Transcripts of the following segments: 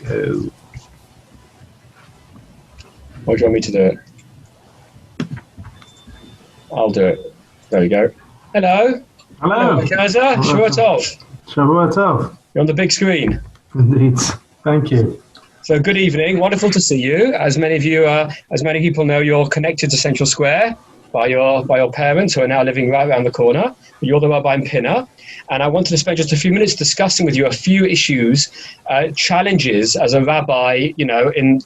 go. Or do you want me to do it? I'll do it. There we go. Hello. Hello. Kurzer. Shavua Tov. Shavua Tov. You're on the big screen. Indeed. Thank you. So good evening. Wonderful to see you. As many people know, you're connected to Central Square by your parents who are now living right around the corner. You're the rabbi in Pinner. And I wanted to spend just a few minutes discussing with you a few issues, challenges as a rabbi, during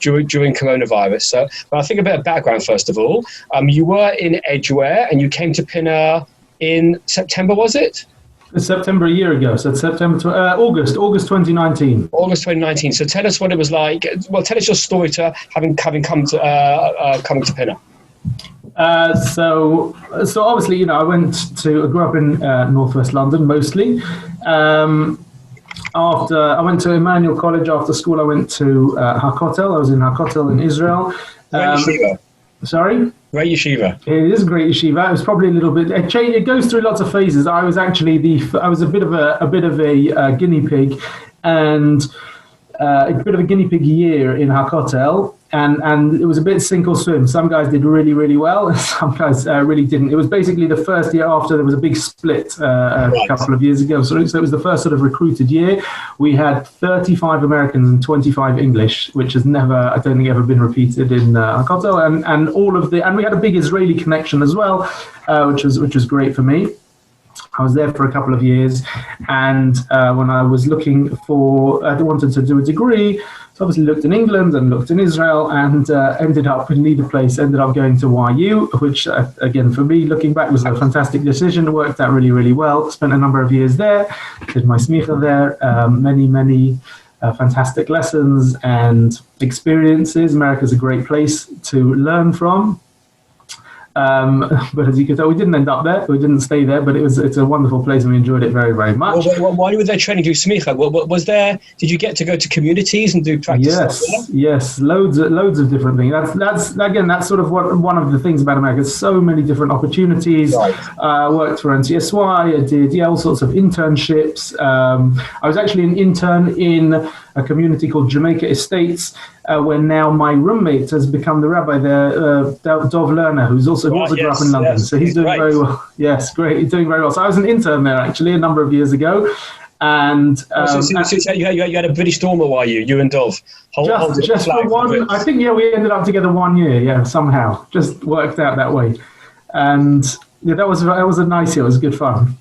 coronavirus. So, but I think a bit of background first of all. You were in Edgware and you came to Pinner in September, was it? September a year ago. So it's August 2019. August 2019. So tell us what it was like. Well, tell us your story to having come to coming to Pinner. So obviously, I grew up in northwest London mostly. After I went to Emmanuel College after school, I went to Hakotel. I was in Hakotel in Israel. Great yeshiva. Sorry? Great yeshiva. It is a great yeshiva. It was probably a little bit. It goes through lots of phases. I was actually a bit of a guinea pig, and a bit of a guinea pig year in Hakotel. And it was a bit sink or swim. Some guys did really, really well, and some guys really didn't. It was basically the first year after there was a big split a couple of years ago. So it was the first sort of recruited year. We had 35 Americans and 25 English, which has I don't think, ever been repeated in Hakotel. And we had a big Israeli connection as well, which was great for me. I was there for a couple of years, and when I was looking I wanted to do a degree, so obviously looked in England and looked in Israel, and ended up in neither place, ended up going to YU, which again, for me, looking back, was a fantastic decision. It worked out really, really well. Spent a number of years there, did my smicha there, many fantastic lessons and experiences. America's a great place to learn from. But as you can tell, we didn't end up there. We didn't stay there, but it's a wonderful place, and we enjoyed it very, very much. Why were they training to do smicha? Did you get to go to communities and do practice? Yes, loads of different things. That's sort of one of the things about America. There's so many different opportunities. Right. I worked for NCSY. I did all sorts of internships. I was actually an intern in a community called Jamaica Estates, where now my roommate has become the rabbi there, Dov Lerner, who also grew up in London. So he's doing very well. Yes, great. He's doing very well. So I was an intern there, actually, a number of years ago. And you had a British dorm at YU, you and Dov. Just for one, I think, we ended up together 1 year, somehow. Just worked out that way. And that was a nice year. It was good fun.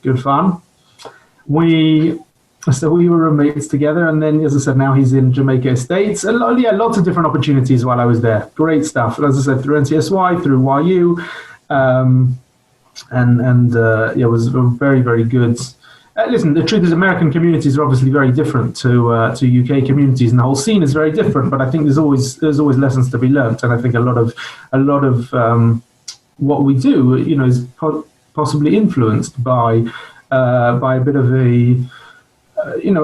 So we were roommates together, and then, as I said, now he's in Jamaica Estates. And lots of different opportunities while I was there. Great stuff. And as I said, through NCSY, through YU, it was very, very good. Listen, the truth is, American communities are obviously very different to UK communities, and the whole scene is very different. But I think there's always lessons to be learnt, and I think a lot of what we do, is possibly influenced by a bit of a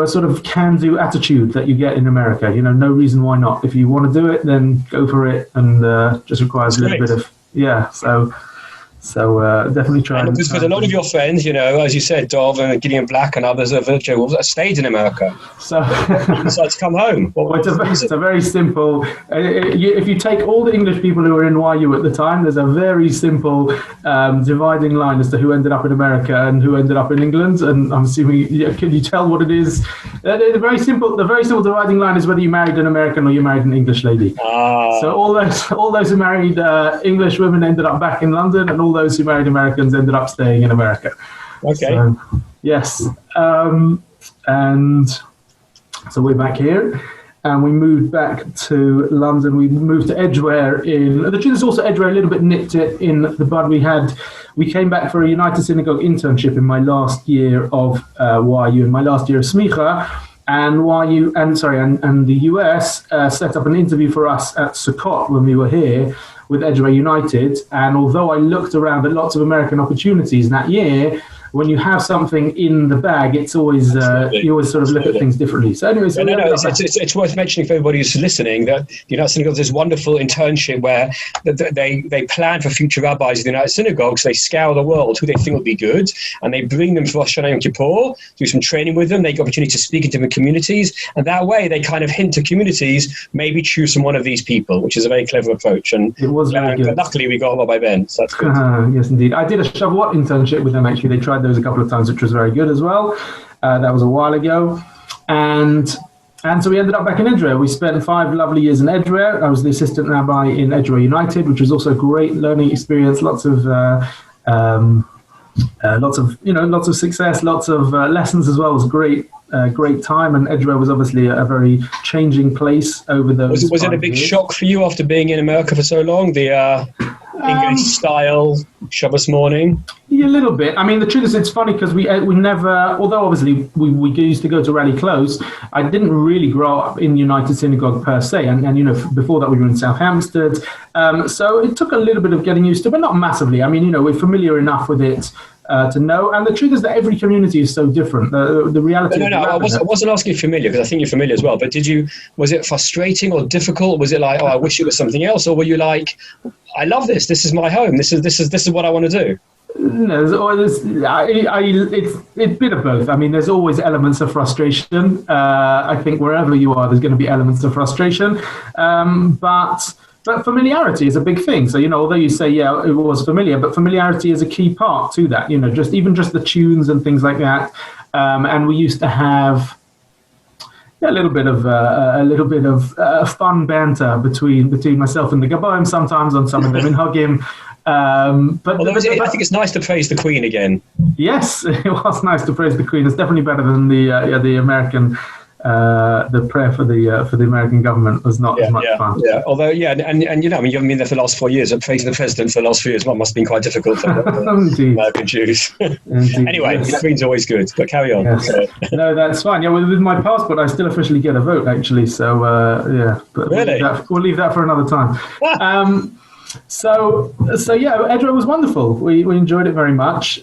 sort of can-do attitude that you get in America. No reason why not. If you want to do it, then go for it, and just requires a little bit of So definitely try. And with a lot of your friends, as you said, Dov and Gideon Black and others have stayed in America. So decided to come home. It's a very simple. If you take all the English people who were in YU at the time, there's a very simple dividing line as to who ended up in America and who ended up in England. And I'm assuming, can you tell what it is? The very simple dividing line is whether you married an American or you married an English lady. So all those who married English women ended up back in London, and all those who married Americans ended up staying in America. Okay. So, yes. And so we're back here, and we moved back to London. We moved to Edgware the truth is also Edgware a little bit nipped it in the bud. We came back for a United Synagogue internship in my last year of YU, in my last year of Smicha. And YU and the US set up an interview for us at Sukkot when we were here with Edgware United. And although I looked around at lots of American opportunities that year, when you have something in the bag, it's always you always sort of look at things differently. So anyway, so it's worth mentioning for everybody who's listening that the United Synagogue has this wonderful internship where they plan for future rabbis of the United Synagogues. They scour the world who they think will be good, and they bring them for Rosh Hashanah and Kippur, do some training with them. They get opportunity to speak in different communities, and that way they kind of hint to communities, maybe choose from one of these people, which is a very clever approach. And it was very good. Luckily, we got Rabbi Ben, so that's good. Yes, indeed. I did a Shavuot internship with them, actually. They tried those a couple of times, which was very good as well. That was a while ago. And so we ended up back in Edgware. We spent 5 lovely years in Edgware. I was the assistant rabbi in Edgware United, which was also a great learning experience. Lots of success, lots of lessons as well. It was a great time, and Edgware was obviously a very changing place over those. Was it a big shock for you after being in America for so long? The English style Shabbos morning? Yeah, a little bit. I mean, the truth is, it's funny because we never, although obviously we used to go to Rally Close, I didn't really grow up in United Synagogue per se, and before that we were in South Hampstead, so it took a little bit of getting used to, but not massively. I mean, we're familiar enough with it to know, and the truth is that every community is so different. The reality. No, I wasn't asking you familiar, because I think you're familiar as well. But was it frustrating or difficult? Was it like, oh, I wish it was something else, or were you like, I love this. This is my home. This is what I want to do. No, it's a bit of both. I mean, there's always elements of frustration. I think wherever you are, there's going to be elements of frustration. But familiarity is a big thing. So, although you say, yeah, it was familiar, but familiarity is a key part to that, just the tunes and things like that. And we used to have a little bit of fun banter between myself and the Gaboim sometimes on some of them in Hagim. I think it's nice to praise the Queen again. Yes, it was nice to praise the Queen. It's definitely better than the American. The prayer for the American government was not as much fun. Yeah, although you've been there for the last 4 years, and praising the president for the last few years must have been quite difficult for American Jews. Anyway, the Queen's always good, but carry on. Yes. No, that's fine. Yeah, with my passport, I still officially get a vote, actually. So but really, we'll leave that for another time. So Edgware was wonderful. We enjoyed it very much.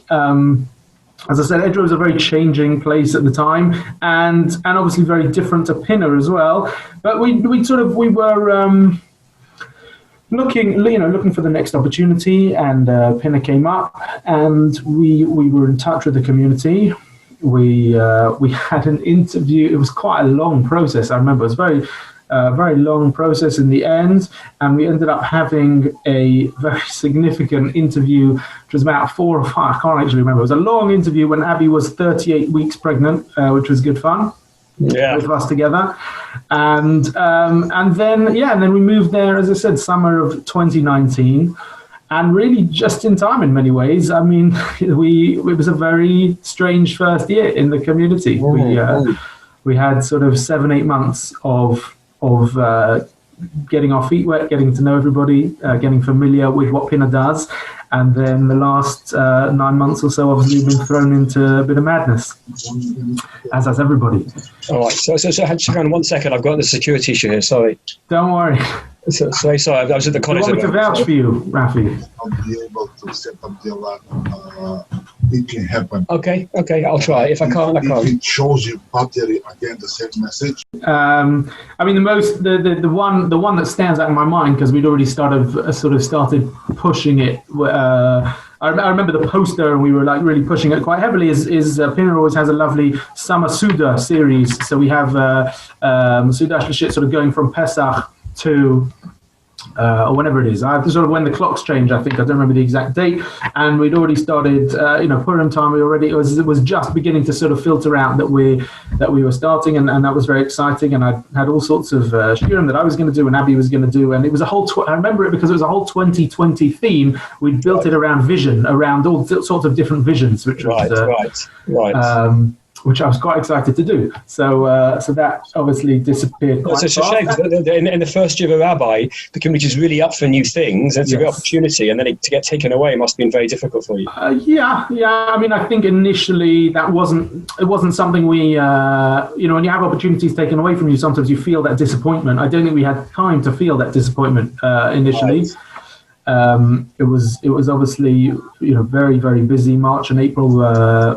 As I said, Edgware was a very changing place at the time, and obviously very different to Pinner as well. But we were looking for the next opportunity, and Pinner came up, and we were in touch with the community. We had an interview. It was quite a long process. I remember it was very long process in the end, and we ended up having a very significant interview, which was about 4 or 5, I can't actually remember. It was a long interview when Abby was 38 weeks pregnant, which was good fun. Yeah, with us together, and then we moved there, as I said, summer of 2019, and really just in time in many ways. I mean, it was a very strange first year in the community. We had sort of 7-8 months of getting our feet wet, getting to know everybody, getting familiar with what Pinner does, and then the last 9 months or so, obviously, we've been thrown into a bit of madness, as has everybody. All right, so hang on 1 second. I've got the security issue here. Sorry. Don't worry. Sorry. I was at the college. I want me to vouch for you, Raphael. I'll be able to set up the alarm. It can happen. Okay, I'll try. If I can't, I can't. If it shows you battery again, the same message. I mean, the one that stands out in my mind, because we'd already started pushing it. I remember the poster, and we were like really pushing it quite heavily. Is Pinner always has a lovely summer Suda series, so we have Suda Shlishit sort of going from Pesach to or whenever it is. I have to sort of when the clocks change. I think I don't remember the exact date. And we'd already started, Purim time. It was just beginning to sort of filter out that we were starting, and that was very exciting. And I had all sorts of shiurim that I was going to do, and Abby was going to do, and it was a whole. I remember it because it was a whole 2020 theme. We'd built it around vision, around all sorts of different visions, which was right. Which I was quite excited to do. So that obviously disappeared quite It's a shame. In the first year of a rabbi, the community is really up for new things. It's a great opportunity, and then to get taken away must have been very difficult for you. Yeah. I mean, I think initially it wasn't something we, when you have opportunities taken away from you, sometimes you feel that disappointment. I don't think we had time to feel that disappointment initially. Right. It was obviously very, very busy. March and April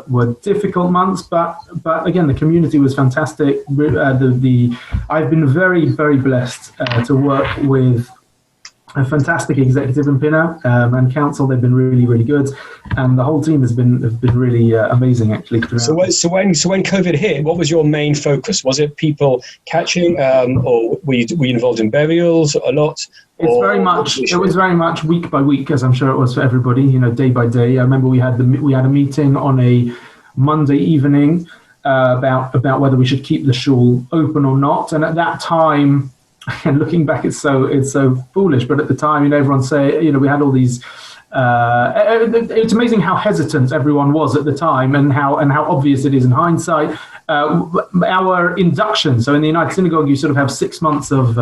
were difficult months, but again the community was fantastic. I've been very, very blessed to work with a fantastic executive in Pinner and council. They've been really, really good, and the whole team have been really amazing actually. So when COVID hit, what was your main focus? Was it people catching, or were you involved in burials a lot? It was very much week by week, as I'm sure it was for everybody. Day by day. I remember we had a meeting on a Monday evening about whether we should keep the shul open or not, and at that time. And looking back, it's so foolish. But at the time, everyone we had all these. It's amazing how hesitant everyone was at the time, and how obvious it is in hindsight. Our induction. So in the United Synagogue, you sort of have 6 months of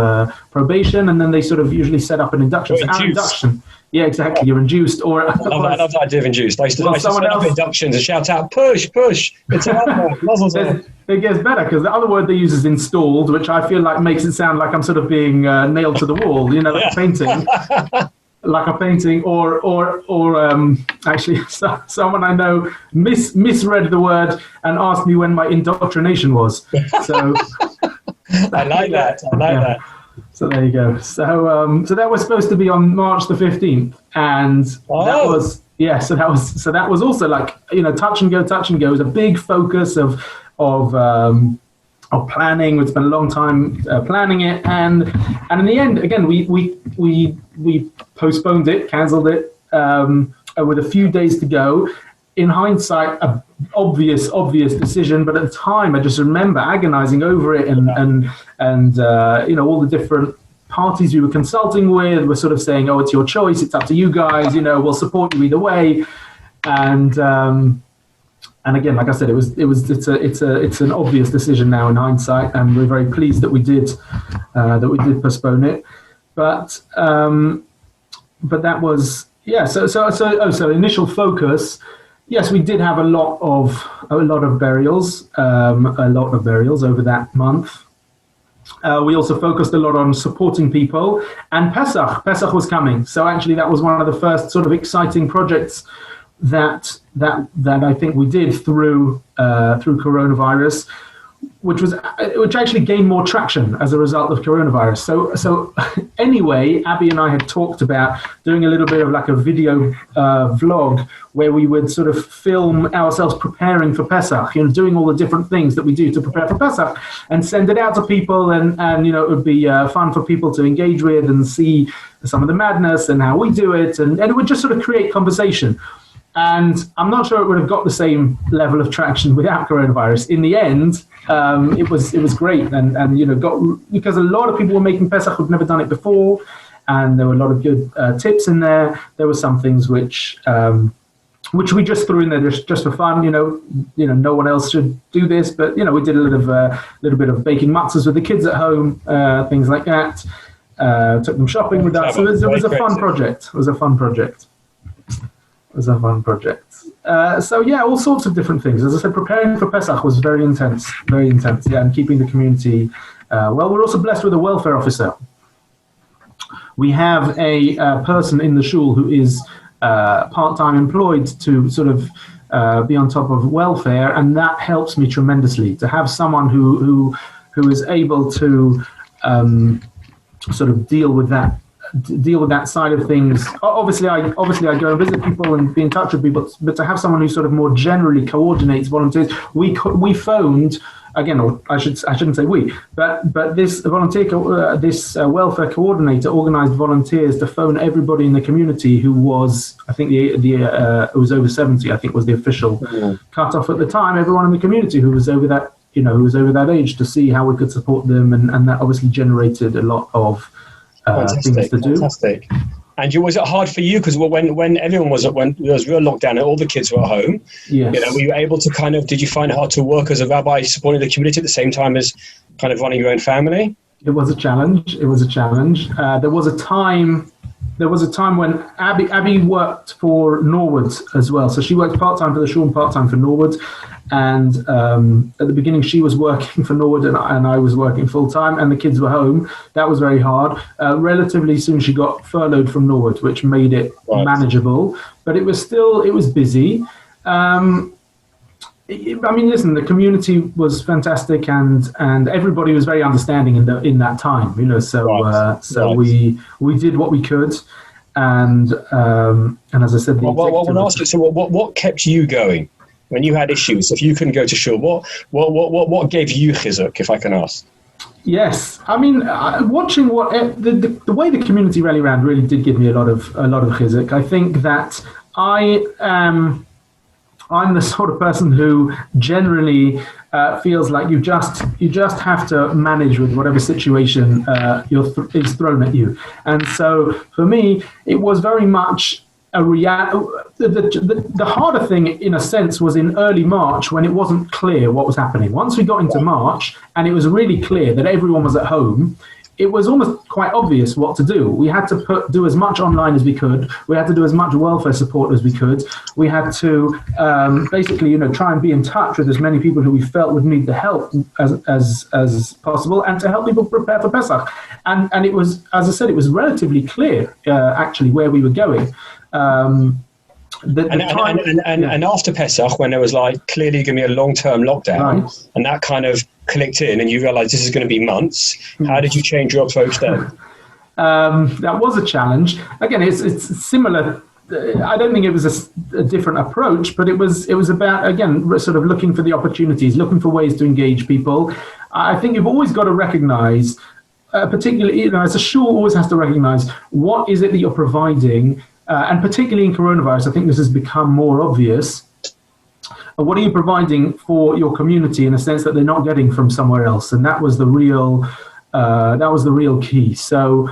probation, and then they sort of usually set up an induction. So our induction. Yeah, exactly. You're induced, or I love the idea of induced. I used to set up inductions and shout out, push, it's out. It gets better because the other word they use is installed, which I feel like makes it sound like I'm sort of being nailed to the wall, like a painting. Like a painting, or actually, someone I know misread the word and asked me when my indoctrination was. So I like that. So there you go. So that was supposed to be on March the 15th, and that was So that was also like touch and go. It was a big focus of planning. We spent a long time planning it, and in the end, again, we postponed it, cancelled it, with a few days to go. In hindsight, a obvious decision, but at the time, I just remember agonizing over it, and all the different parties we were consulting with were sort of saying, "Oh, it's your choice. It's up to you guys. We'll support you either way." And again, like I said, it's an obvious decision now in hindsight, and we're very pleased that we did postpone it. But that was So initial focus. Yes, we did have a lot of burials over that month. We also focused a lot on supporting people, and Pesach. Pesach was coming, so actually that was one of the first sort of exciting projects that I think we did through coronavirus, which actually gained more traction as a result of coronavirus. So anyway, Abby and I had talked about doing a little bit of like a video vlog where we would sort of film ourselves preparing for Pesach, doing all the different things that we do to prepare for Pesach, and send it out to people, and it would be fun for people to engage with and see some of the madness and how we do it, and it would just sort of create conversation. And I'm not sure it would have got the same level of traction without coronavirus. In the end, it was great, and because a lot of people were making Pesach who'd never done it before, and there were a lot of good tips in there. There were some things which we just threw in there just for fun. No one else should do this, but we did a little bit of baking matzahs with the kids at home, things like that. Took them shopping with us. So it was a fun project. All sorts of different things. As I said, preparing for Pesach was very intense, and keeping the community well. We're also blessed with a welfare officer. We have a person in the shul who is part-time employed to sort of be on top of welfare, and that helps me tremendously to have someone who is able to sort of deal with that side of things. Obviously I go and visit people and be in touch with people, but to have someone who sort of more generally coordinates volunteers. We phoned again, or I shouldn't say we, but this volunteer, this welfare coordinator organised volunteers to phone everybody in the community who was, I think it was over 70. I think was the official cutoff at the time. Everyone in the community who was over that age, to see how we could support them, and that obviously generated a lot of things to do. Fantastic. And was it hard for you? Because when everyone when there was real lockdown and all the kids were at home, yes. Were you able to did you find it hard to work as a rabbi supporting the community at the same time as kind of running your own family? It was a challenge. There was a time when Abby worked for Norwood as well. So she worked part-time for the shul and part-time for Norwood. And at the beginning, she was working for Norwood and I was working full time, and the kids were home. That was very hard. Relatively soon, she got furloughed from Norwood, which made it manageable. But it was busy. I mean, listen, the community was fantastic, and everybody was very understanding in that time. So we did what we could, and as I said, what kept you going when you had issues? If you couldn't go to shul, what gave you chizuk, if I can ask? Yes, I mean, watching the way the community rally around really did give me a lot of chizuk. I think that I'm the sort of person who generally feels like you just have to manage with whatever situation is thrown at you. And so for me, it was very much a the harder thing, in a sense, was in early March when it wasn't clear what was happening. Once we got into March and it was really clear that everyone was at home, it was almost quite obvious what to do. We had to do as much online as we could. We had to do as much welfare support as we could. We had to basically, try and be in touch with as many people who we felt would need the help as possible, and to help people prepare for Pesach. And it was, as I said, it was relatively clear actually where we were going. And after Pesach, when there was clearly going to be a long-term lockdown, right, and that kind of clicked in, and you realised this is going to be months, how did you change your approach then? That was a challenge. Again, it's similar. I don't think it was a different approach, but it was about, again, sort of looking for the opportunities, looking for ways to engage people. I think you've always got to recognise, particularly, as a shul always has to recognise what is it that you're providing. And particularly in coronavirus, I think this has become more obvious. What are you providing for your community in a sense that they're not getting from somewhere else? And that was the real key. So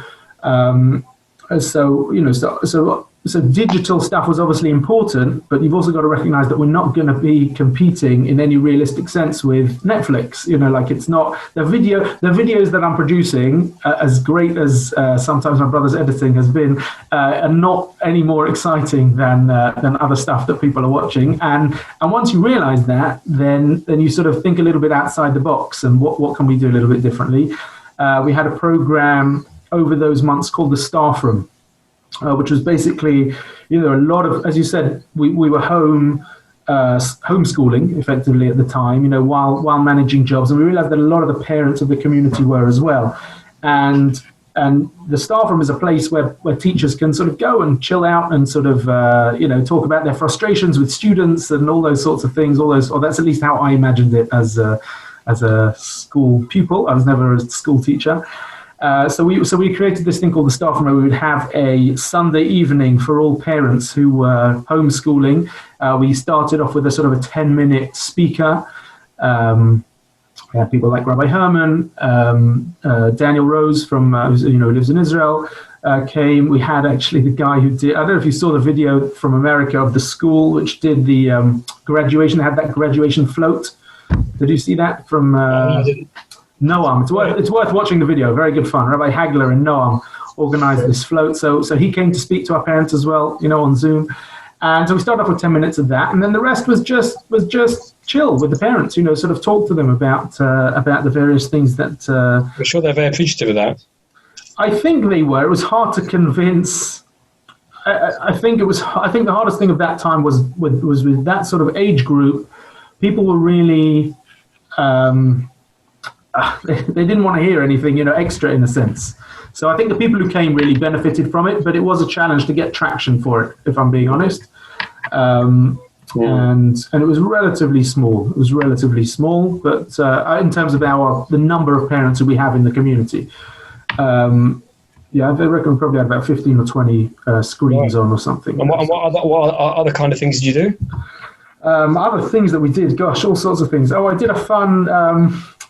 digital stuff was obviously important, but you've also got to recognize that we're not going to be competing in any realistic sense with Netflix. It's not the videos that I'm producing, as great as sometimes my brother's editing has been, are not any more exciting than other stuff that people are watching. And once you realize that, then you sort of think a little bit outside the box, and what can we do a little bit differently? We had a program over those months called the Staff Room, which was basically, a lot of, as you said, we were homeschooling effectively at the time, while managing jobs, and we realized that a lot of the parents of the community were as well. And the staff room is a place where teachers can sort of go and chill out and sort of, talk about their frustrations with students and all those sorts of things, or that's at least how I imagined it as a school pupil. I was never a school teacher. So we created this thing called the Staff Room, where we would have a Sunday evening for all parents who were homeschooling. We started off with a sort of a 10-minute speaker. We had people like Rabbi Herman, Daniel Rose from who lives in Israel came. We had actually the guy who did, I don't know if you saw the video from America of the school which did the graduation. They had that graduation float. Did you see that from? Noam. It's worth watching the video. Very good fun. Rabbi Hagler and Noam organized this float. So he came to speak to our parents as well, on Zoom. And so we started off with 10 minutes of that, and then the rest was just chill with the parents. Sort of talk to them about the various things that. I'm sure they're very appreciative of that. I think they were. It was hard to convince. I think the hardest thing of that time was with that sort of age group. People were really. They didn't want to hear anything, extra in a sense. So I think the people who came really benefited from it, but it was a challenge to get traction for it, if I'm being honest. And it was relatively small. It was relatively small, but in terms of the number of parents who we have in the community, I reckon we probably had about 15 or 20 screens on or something. And what other kind of things did you do? Other things that we did, gosh, all sorts of things. I did a fun.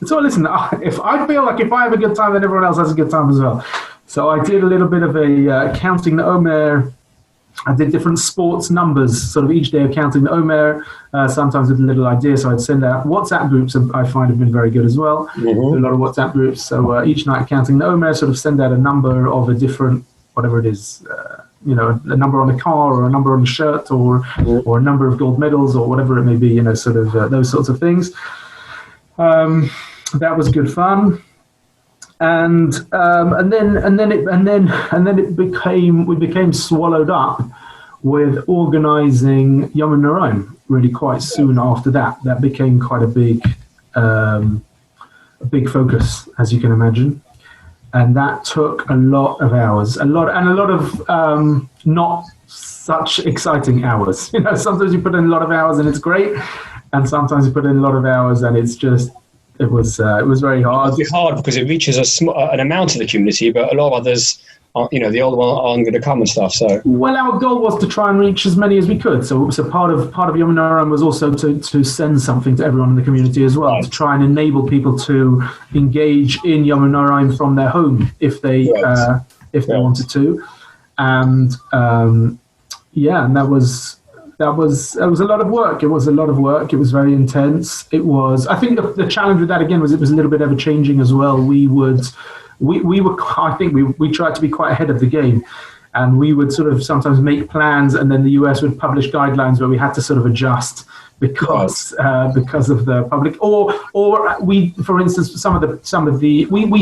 So listen, if I feel like if I have a good time, then everyone else has a good time as well. So I did a little bit of a counting the Omer. I did different sports numbers, sort of each day of counting the Omer, sometimes with a little idea. So I'd send out WhatsApp groups, I find have been very good as well. Mm-hmm. A lot of WhatsApp groups. So each night counting the Omer, sort of send out a number of a different, whatever it is, a number on a car or a number on a shirt or a number of gold medals or whatever it may be, sort of those sorts of things. That was good fun. And then we became swallowed up with organising Yom HaNoraim really quite soon after that. That became quite a big focus, as you can imagine, and that took a lot of hours, a lot of not such exciting hours. Sometimes you put in a lot of hours and it's great, and sometimes you put in a lot of hours and it's just. It was very hard. It was hard because it reaches an amount of the community, but a lot of others, the older one aren't going to come and stuff. So, well, our goal was to try and reach as many as we could. So part of Yom HaNoraim was also to send something to everyone in the community as well, to try and enable people to engage in Yom HaNoraim from their home if they wanted to, and and that was a lot of work. It was a lot of work. It was very intense. It was. I think the challenge with that again was it was a little bit ever changing as well. We were. I think we tried to be quite ahead of the game, and we would sort of sometimes make plans, and then the US would publish guidelines where we had to sort of adjust because of the public, or we, for instance, we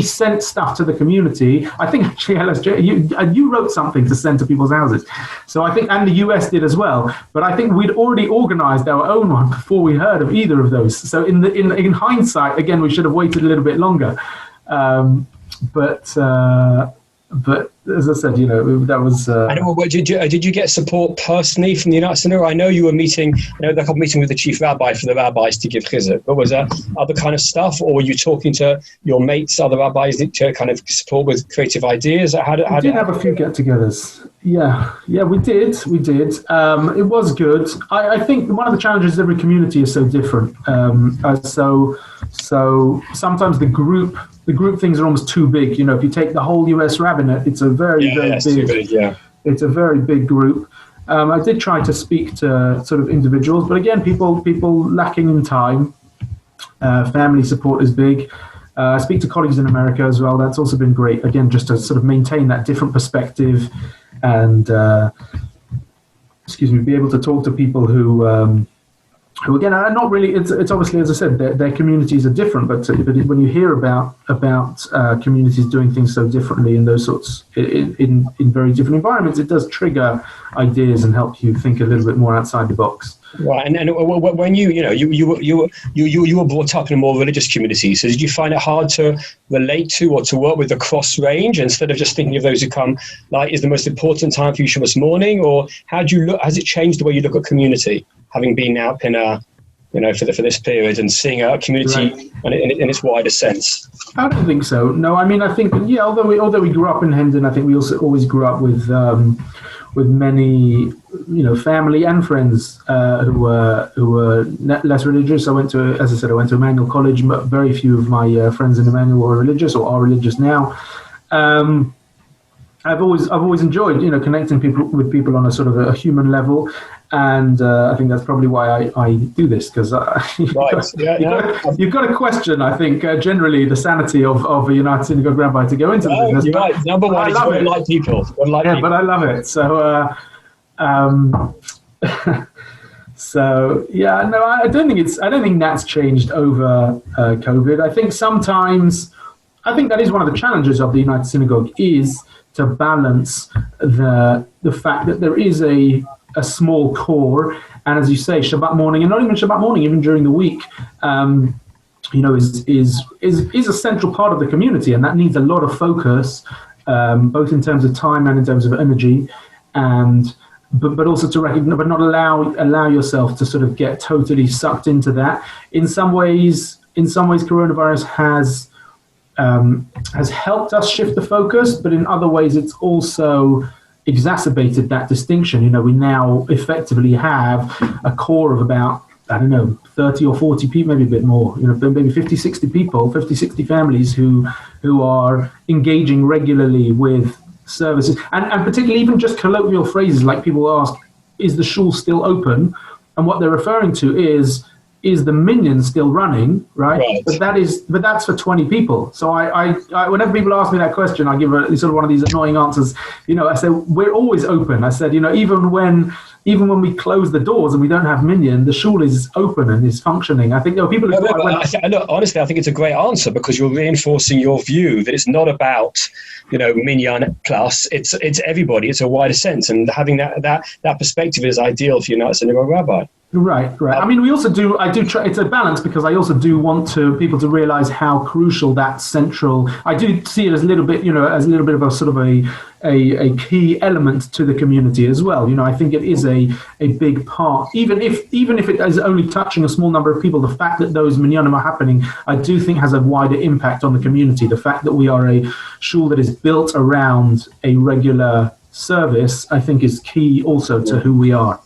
sent stuff to the community. I think actually, LSJ, you wrote something to send to people's houses, so I think, and the US did as well. But I think we'd already organised our own one before we heard of either of those. So in hindsight, again, we should have waited a little bit longer. But as I said, that was. Did you get support personally from the United Synagogue? I know you were meeting with the chief rabbi for the rabbis to give chizuk. But was there other kind of stuff, or were you talking to your mates, other rabbis, to kind of support with creative ideas? We did have a few get-togethers. Yeah, we did. It was good. I think one of the challenges is every community is so different. So sometimes the group things are almost too big. If you take the whole US rabbinate, it's a very big. It's a very big group. I did try to speak to sort of individuals, but again, people lacking in time. Family support is big. I speak to colleagues in America as well. That's also been great. Again, just to sort of maintain that different perspective and be able to talk to people who again are not really. It's obviously, as I said, their communities are different. But when you hear about communities doing things so differently in those sorts in very different environments, it does trigger ideas and help you think a little bit more outside the box. Right, and when you were brought up in a more religious community, so did you find it hard to relate to or to work with the cross range instead of just thinking of those who come? Like, is the most important time for you Shabbos morning, or how do you look? Has it changed the way you look at community, having been out in for this period and seeing a community in its wider sense? I don't think so. No, I mean, I think although we grew up in Hendon, I think we also always grew up with many family and friends who were less religious. I went to Emmanuel College, but very few of my friends in Emmanuel were religious or are religious now. I've always enjoyed connecting with people on a sort of a human level. And I think that's probably why I do this, because you've got to question, I think, generally the sanity of a United Synagogue rabbi to go into the business. You're right. Number one is what like people. But I love it. So, I don't think that's changed over COVID. I think that is one of the challenges of the United Synagogue, is to balance the fact that there is a small core, and as you say, Shabbat morning, and not even Shabbat morning, even during the week, is a central part of the community, and that needs a lot of focus, both in terms of time and in terms of energy, but also to recognize, but not allow yourself to sort of get totally sucked into that. In some ways, coronavirus has helped us shift the focus, but in other ways, it's also exacerbated that distinction. We now effectively have a core of about, 30 or 40 people, maybe a bit more, maybe 50, 60 people, 50, 60 families who are engaging regularly with services. And particularly even just colloquial phrases, like people ask, is the shul still open? And what they're referring to is is the minyan still running, right? Right. But that's for 20 people. So I whenever people ask me that question, I give a sort of one of these annoying answers. I say we're always open. I said, even when we close the doors and we don't have minyan, the shul is open and is functioning. I think there are people who honestly, I think it's a great answer, because you're reinforcing your view that it's not about, minyan plus. It's everybody. It's a wider sense, and having that perspective is ideal for you now as a synagogue rabbi. Right. I mean, I do try, it's a balance, because I also do want people to realize how crucial that central, I do see it as a little bit, as a little bit of a sort of a key element to the community as well. I think it is a big part, even if it is only touching a small number of people. The fact that those minyanim are happening, I do think has a wider impact on the community. The fact that we are a shul that is built around a regular service, I think is key also to who we are.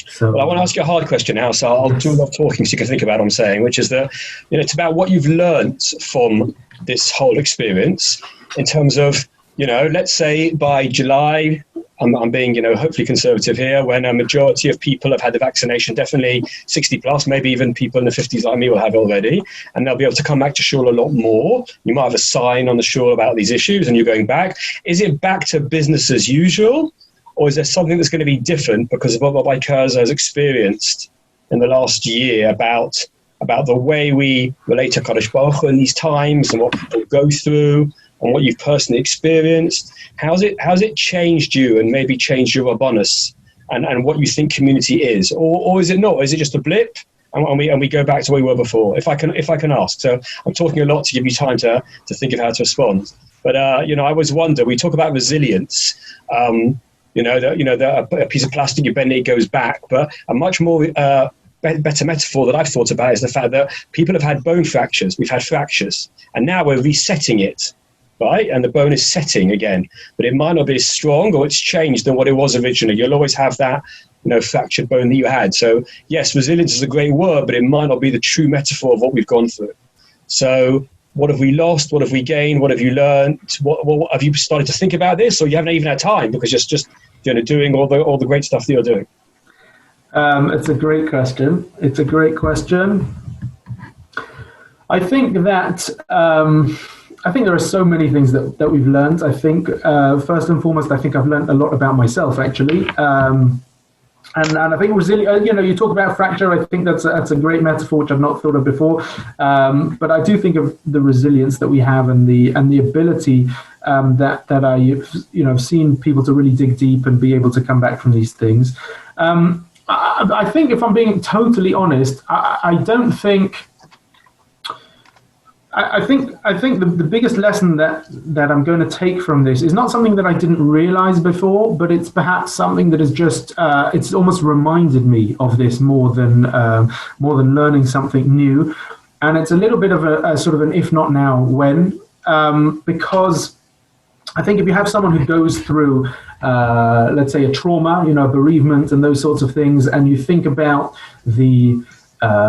So, well, I want to ask you a hard question now, so I'll do a lot of talking so you can think about what I'm saying, which is that, it's about what you've learned from this whole experience in terms of, let's say by July, I'm being, hopefully conservative here, when a majority of people have had the vaccination, definitely 60 plus, maybe even people in the 50s like me will have it already, and they'll be able to come back to shul a lot more. You might have a sign on the shul about these issues and you're going back. Is it back to business as usual? Or is there something that's going to be different because of what Rabbi Kurzer has experienced in the last year about the way we relate to Kadosh Baruch Hu in these times, and what people go through, and what you've personally experienced? How's it changed you, and maybe changed your rabbanus, and what you think community is? Or is it not? Is it just a blip, and we go back to where we were before? If I can ask. So I'm talking a lot to give you time to think of how to respond. But I always wonder, we talk about resilience. A piece of plastic, you bend it, it goes back. But a much more better metaphor that I've thought about is the fact that people have had bone fractures. We've had fractures, and now we're resetting it, right? And the bone is setting again, but it might not be as strong, or it's changed than what it was originally. You'll always have that, fractured bone that you had. So yes, resilience is a great word, but it might not be the true metaphor of what we've gone through. So what have we lost? What have we gained? What have you learned? What have you started to think about this, or you haven't even had time because you're just doing all the great stuff that you're doing? It's a great question. I think that there are so many things that we've learned. I think first and foremost, I think I've learned a lot about myself actually. And I think you talk about fracture. I think that's a great metaphor which I've not thought of before. But I do think of the resilience that we have, and the ability that I've seen people to really dig deep and be able to come back from these things. I think, if I'm being totally honest, I don't think. I think the biggest lesson that I'm going to take from this is not something that I didn't realize before, but it's perhaps something that has just it's almost reminded me of this more than learning something new, and it's a little bit of a sort of an if not now when, because I think if you have someone who goes through let's say a trauma, bereavement and those sorts of things, and you think about the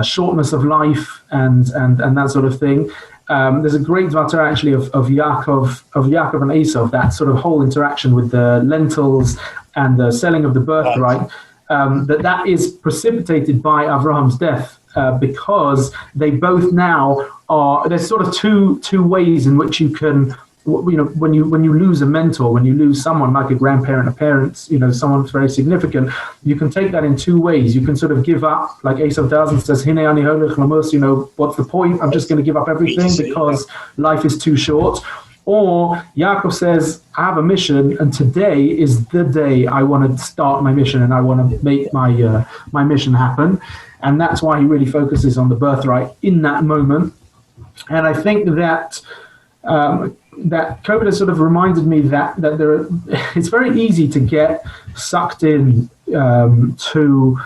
shortness of life and that sort of thing. There's a great Dvar Torah actually of Yaakov and Esau, that sort of whole interaction with the lentils and the selling of the birthright, that is precipitated by Avraham's death, because they both now are. There's sort of two ways in which you can. When you lose a mentor, when you lose someone like a grandparent, a parent, someone very significant, you can take that in two ways. You can sort of give up, like Esau does, and says, "Hine ani holech lamos," what's the point? I'm just going to give up everything because life is too short. Or Yaakov says, "I have a mission, and today is the day I want to start my mission, and I want to make my mission happen." And that's why he really focuses on the birthright in that moment. And I think that. That COVID has sort of reminded me that it's very easy to get sucked in to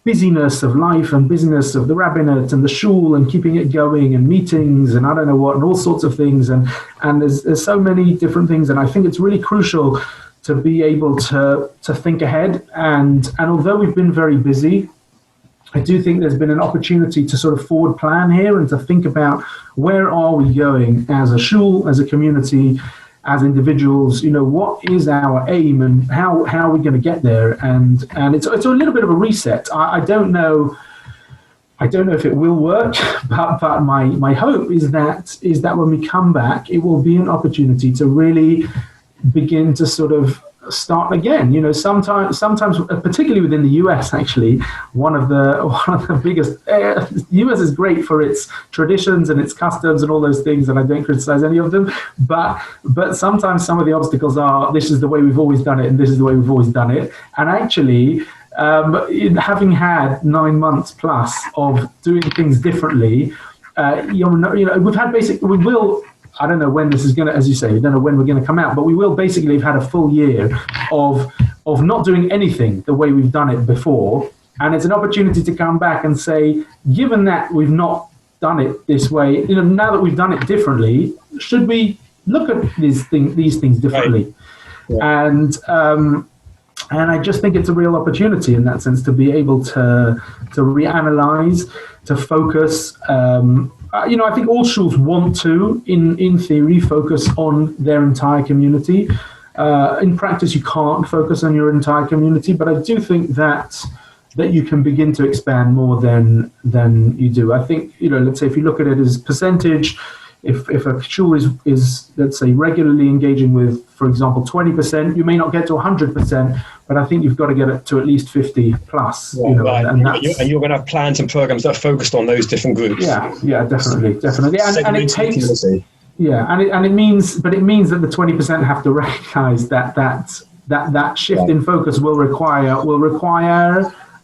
busyness of life and busyness of the rabbinate and the shul and keeping it going and meetings and I don't know what and all sorts of things, and there's so many different things, and I think it's really crucial to be able to think ahead, and although we've been very busy, I do think there's been an opportunity to sort of forward plan here and to think about where are we going as a shul, as a community, as individuals, what is our aim and how are we going to get there? And it's a little bit of a reset. I don't know if it will work, but my hope is that when we come back, it will be an opportunity to really begin to sort of start again. Sometimes, particularly within the US, actually, one of the biggest. The US is great for its traditions and its customs and all those things, and I don't criticize any of them. But sometimes some of the obstacles are, this is the way we've always done it, and this is the way we've always done it. And actually, having had 9 months plus of doing things differently, we've had we will. I don't know when this is going to, as you say, we don't know when we're going to come out, but we will basically have had a full year of not doing anything the way we've done it before. And it's an opportunity to come back and say, given that we've not done it this way, now that we've done it differently, should we look at these things differently? Right. Yeah. And I just think it's a real opportunity in that sense to be able to reanalyze, to focus. I think all schools want to, in theory, focus on their entire community. In practice, you can't focus on your entire community, but I do think that you can begin to expand more than you do. I think, let's say if you look at it as percentage, if a shul is let's say regularly engaging with, for example, 20%, you may not get to 100%, but I think you've got to get it to at least 50 plus. Right. And you're going to have plans and programs that are focused on those different groups. Yeah, definitely. And it takes. Yeah, and it means that the 20% have to recognize that shift in focus will require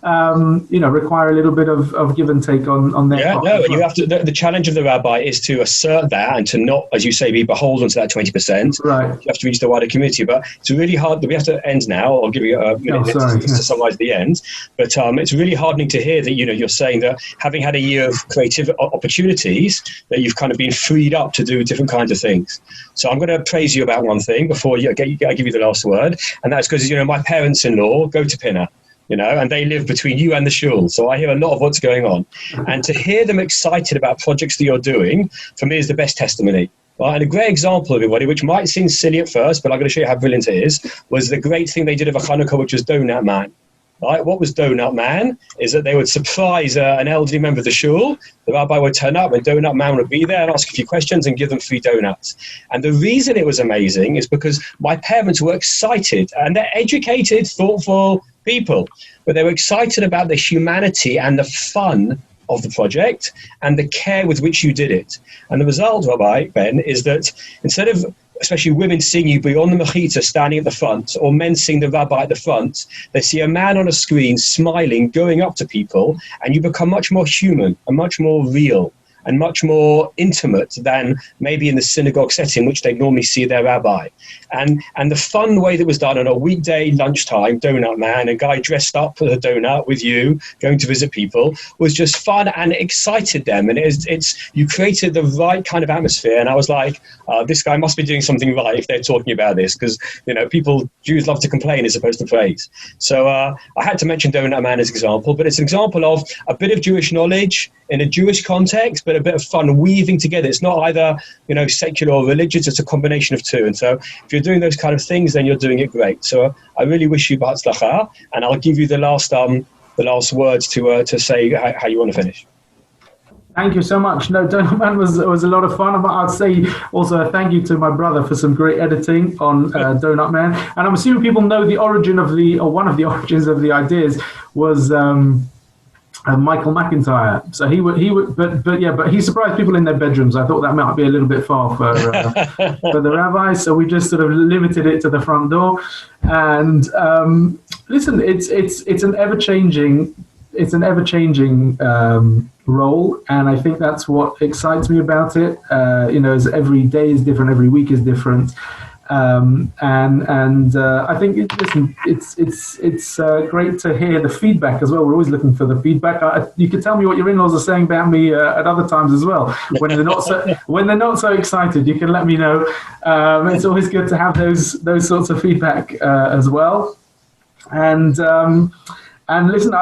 require a little bit of give and take on their part. No, you have to. The challenge of the rabbi is to assert that and to not, as you say, be beholden to that 20%. Right. You have to reach the wider community, but it's really hard. We have to end now. I'll give you a minute to summarize the end. But it's really heartening to hear that you're saying that having had a year of creative opportunities, that you've kind of been freed up to do different kinds of things. So I'm going to praise you about one thing before I give you the last word, and that's because my parents-in-law go to Pinner. And they live between you and the shul. So I hear a lot of what's going on. And to hear them excited about projects that you're doing, for me, is the best testimony. Right? And a great example, everybody, which might seem silly at first, but I'm going to show you how brilliant it is, was the great thing they did of a Hanukkah, which was Donut Man. Right? What was Donut Man is that they would surprise an elderly member of the shul. The rabbi would turn up and Donut Man would be there and ask a few questions and give them free donuts. And the reason it was amazing is because my parents were excited, and they're educated, thoughtful people, but they were excited about the humanity and the fun of the project and the care with which you did it. And the result, Rabbi Ben, is that instead of especially women seeing you beyond the mechita standing at the front, or men seeing the rabbi at the front, they see a man on a screen smiling, going up to people, and you become much more human and much more real and much more intimate than maybe in the synagogue setting, which they normally see their rabbi. And the fun way that was done on a weekday lunchtime, Donut Man, a guy dressed up with a donut with you, going to visit people, was just fun and excited them. And you created the right kind of atmosphere. And I was like, this guy must be doing something right if they're talking about this, because Jews love to complain as opposed to praise. So I had to mention Donut Man as an example, but it's an example of a bit of Jewish knowledge in a Jewish context, but a bit of fun weaving together. It's not either, secular or religious, it's a combination of two. And so if you're doing those kind of things, then you're doing it great. So I really wish you b'hatzlacha, and I'll give you the last words to say how you want to finish. Thank you so much. No, Donut Man was a lot of fun. I'd say also a thank you to my brother for some great editing on Donut Man. And I'm assuming people know the origin of one of the origins of the ideas was Michael McIntyre. So but he surprised people in their bedrooms. I thought that might be a little bit far for the rabbi. So we just sort of limited it to the front door. And listen, it's an ever-changing role, and I think that's what excites me about it. As every day is different, every week is different. And I think it's great to hear the feedback as well. We're always looking for the feedback. You can tell me what your in-laws are saying about me at other times as well. When they're not so excited, you can let me know. It's always good to have those sorts of feedback as well. And listen,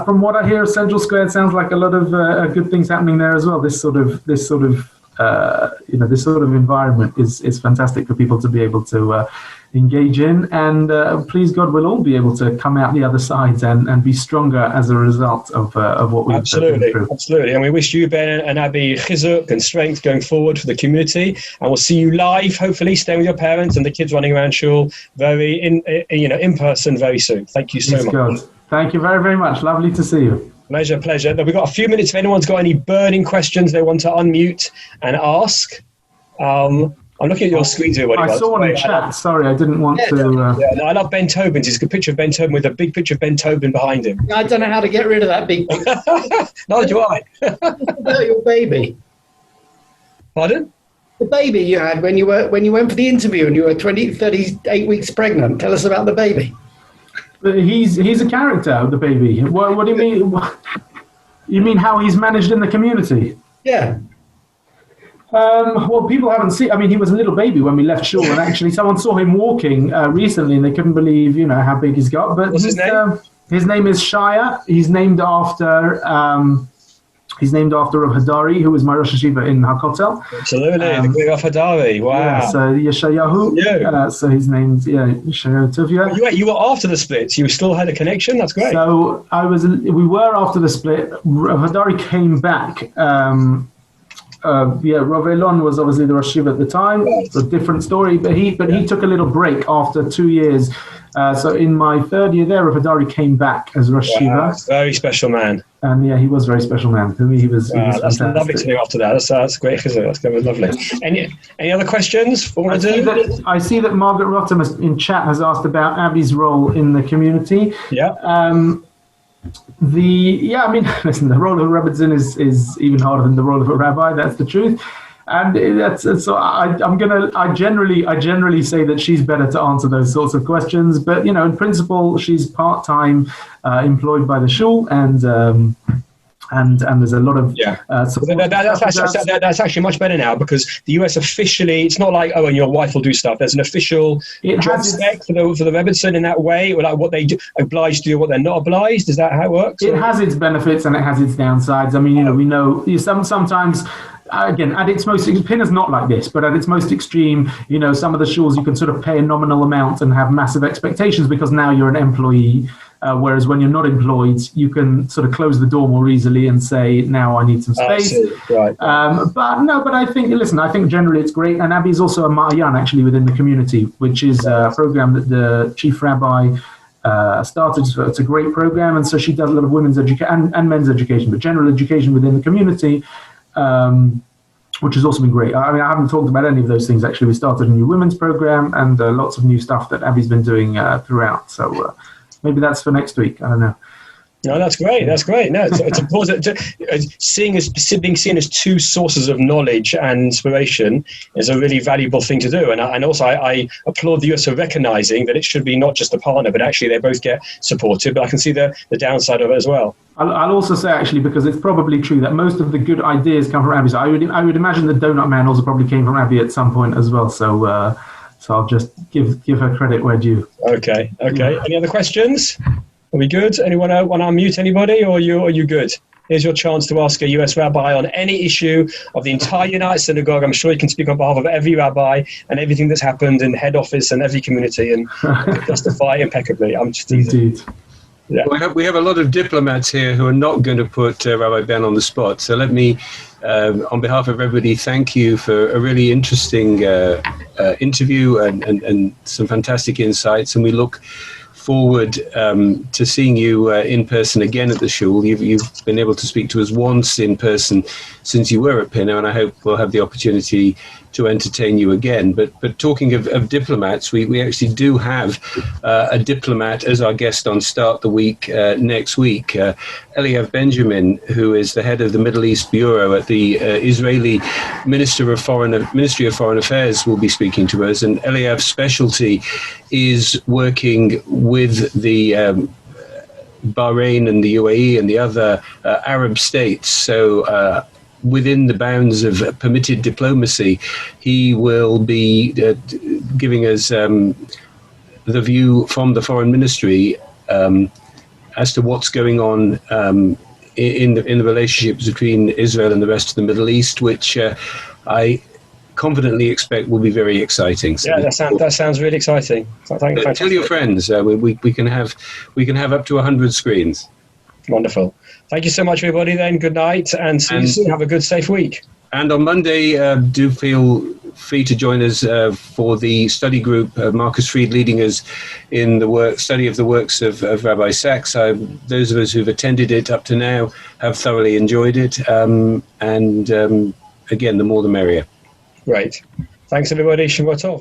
from what I hear of Central Square, it sounds like a lot of good things happening there as well. This sort of this sort of environment is fantastic for people to be able to engage in, and please God, we'll all be able to come out the other side and be stronger as a result of what we've been through. Absolutely. And we wish you, Ben and Abby, chizuk and strength going forward for the community. And we'll see you live, hopefully, staying with your parents and the kids running around shul in person very soon. Thank you so much. God. Thank you very, very much. Lovely to see you. Pleasure. Now, we've got a few minutes if anyone's got any burning questions they want to unmute and ask. I'm looking at your screens here. I saw one in chat. Sorry, I didn't want to... I love Ben Tobin's. It's a good picture of Ben Tobin with a big picture of Ben Tobin behind him. I don't know how to get rid of that big picture. Neither do I. About your baby. Pardon? The baby you had when you went for the interview and you were 38 weeks pregnant. Tell us about the baby. He's a character, the baby. What do you mean? You mean how he's managed in the community? Yeah. Well, people haven't seen. I mean, he was a little baby when we left shul, and actually, someone saw him walking recently, and they couldn't believe, how big he's got. But what's his name? His name is Shaya. He's named after Rav Hadari, who was my Rosh Hashiva in Hakotel. Absolutely, the great Rav Hadari. Wow. Yeah, so Yeshayahu. Yeah. So his name's Yeshayahu Tuvia. You were after the split. You still had a connection. That's great. So we were after the split. Rav Hadari came back. Rav Elon was obviously the Rosh Hashiva at the time. It's a different story, but he took a little break after 2 years. So in my third year there, Rav Hadari came back as Rosh Hashiva. Very special man. And he was a very special man. To me, he was that's fantastic. Lovely to hear after that. That's great. That's going to be lovely. Any other questions? I see that Margaret Rotham in chat has asked about Abby's role in the community. Yeah. Listen, the role of a rebbitzin is even harder than the role of a rabbi. That's the truth, and I generally say that she's better to answer those sorts of questions. But in principle, she's part-time employed by the shul, and there's a lot of that's actually much better now, because the US officially, it's not like, and your wife will do stuff. There's an official job spec for the Rebbitzin in that way, or like what they do, obliged to do, what they're not obliged. Is that how it works? It has its benefits and it has its downsides. I mean, we know sometimes. Again, at its most, Pinna's not like this, but at its most extreme, some of the shuls you can sort of pay a nominal amount and have massive expectations because now you're an employee. Whereas when you're not employed, you can sort of close the door more easily and say, now I need some space. Right. But I think generally it's great. And Abby is also a Ma'ayan actually within the community, which is a program that the chief rabbi started. So it's a great program. And so she does a lot of women's education and men's education, but general education within the community. Which has also been great. I mean, I haven't talked about any of those things, actually. We started a new women's program and lots of new stuff that Abby's been doing throughout. So maybe that's for next week. I don't know. No, that's great. No, it's important. Being seen as two sources of knowledge and inspiration is a really valuable thing to do. And also, I applaud the US for recognizing that it should be not just a partner, but actually they both get supported. But I can see the downside of it as well. I'll also say, actually, because it's probably true that most of the good ideas come from Abby. So I would imagine the Donut Man also probably came from Abby at some point as well. So I'll just give her credit where due. Okay. Yeah. Any other questions? Are we good? Anyone want to unmute anybody, or are you good? Here's your chance to ask a US rabbi on any issue of the entire United Synagogue. I'm sure you can speak on behalf of every rabbi and everything that's happened in head office and every community and justify impeccably. I'm just teasing. Indeed. Yeah. We have a lot of diplomats here who are not going to put Rabbi Ben on the spot. So let me, on behalf of everybody, thank you for a really interesting interview and some fantastic insights. And we look forward to seeing you in person again at the shul. You've been able to speak to us once in person since you were at Pinner, and I hope we'll have the opportunity to entertain you again. But talking of diplomats, we actually do have a diplomat as our guest on Start the Week next week. Eliav Benjamin, who is the head of the Middle East Bureau at the Israeli Ministry of Foreign Affairs, will be speaking to us. And Eliav's specialty is working with the Bahrain and the UAE and the other Arab states. So within the bounds of permitted diplomacy, he will be giving us the view from the foreign ministry as to what's going on in the relationships between Israel and the rest of the Middle East, which I confidently expect will be very exciting. So Yeah, that sounds really exciting. So tell your friends. We can have up to 100 screens. Wonderful. Thank you so much, everybody. Then good night, and see you soon. Have a good, safe week. And on Monday, do feel free to join us for the study group. Marcus Fried leading us in the study of the works of Rabbi Sachs. Those of us who've attended it up to now have thoroughly enjoyed it. Again, the more the merrier. Great. Thanks, everybody. Shavua tov.